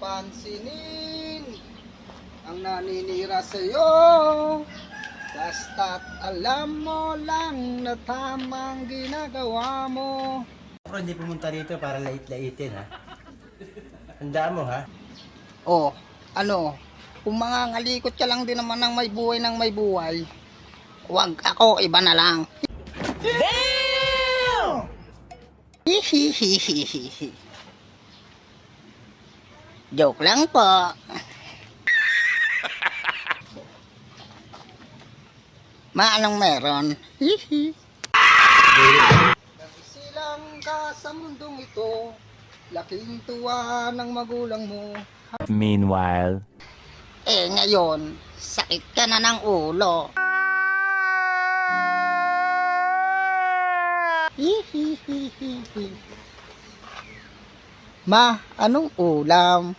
pansinin ang naninira sa'yo. Basta't alam mo lang na tamang ginagawa mo. Ako hindi pumunta dito para lait-laitin, ha? Tandaan mo, ha? Oh, ano? Kung mga ngalikot ka lang din naman ng may buhay, huwag ako, iba na lang. Damn! Hihihihihi. Joke lang po. Anong meron? Hihi. Nagsilang ka sa mundong ito, laking tuwa ng magulang mo. Meanwhile, Ngayon, sakit ka na ng ulo. Hihihihihi. Ma, anong ulam?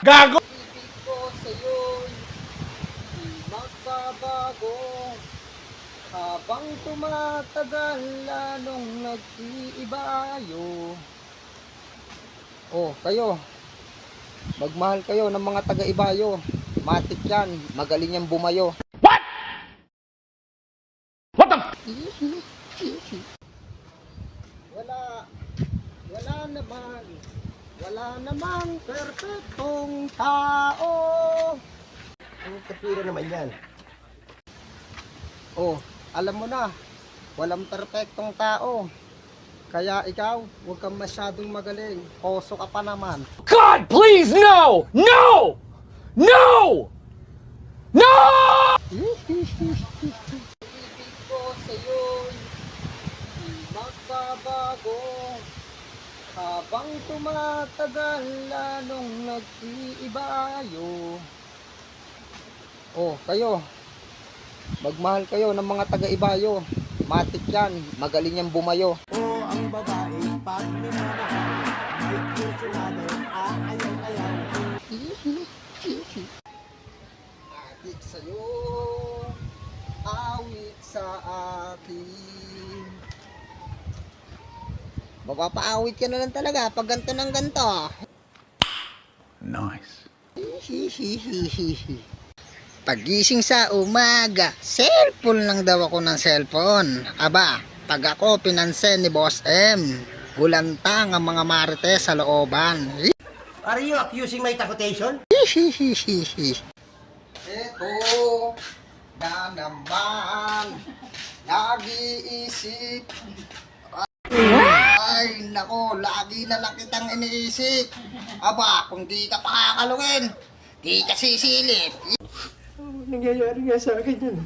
Gago! Ibig ko sa'yo'y di magbabago. Habang tumatagal, lalong nag-iibayo. Oh, kayo. Magmahal kayo ng mga taga-ibayo. Matik yan. Magaling yan bumayo. What? What the? Wala namang perfectong tao. Ang kapira naman yan. Oh, alam mo na, walang perfectong tao. Kaya ikaw, huwag kang masyadong magaling. Koso ka pa naman. God, please, no! No! No! No! Ibig ko sa'yo'y di magbabago. Habang tumatagal, lalong nag-iibayo. Oh, kayo. Magmahal kayo ng mga taga-ibayo. Matik yan. Magaling yan bumayo. O ang babae, pag minamahal, may kursunado, ayaw-ayaw. Adik sa'yo, awit sa akin. Mapapaawit ka na lang talaga pag ganito ng ganito. Nice. Pagising sa umaga, cellphone lang daw ako ng cellphone. Aba, pag ako pinansin ni Boss M, gulantang ang mga marites sa looban. Are you accusing my takutation? Eto na naman, nag-iisip. Ay, nako, lagi na lang kitang iniisip. Aba, kung di ka pakakalungin, di ka sisilip. Nangyayari nga sa akin yun.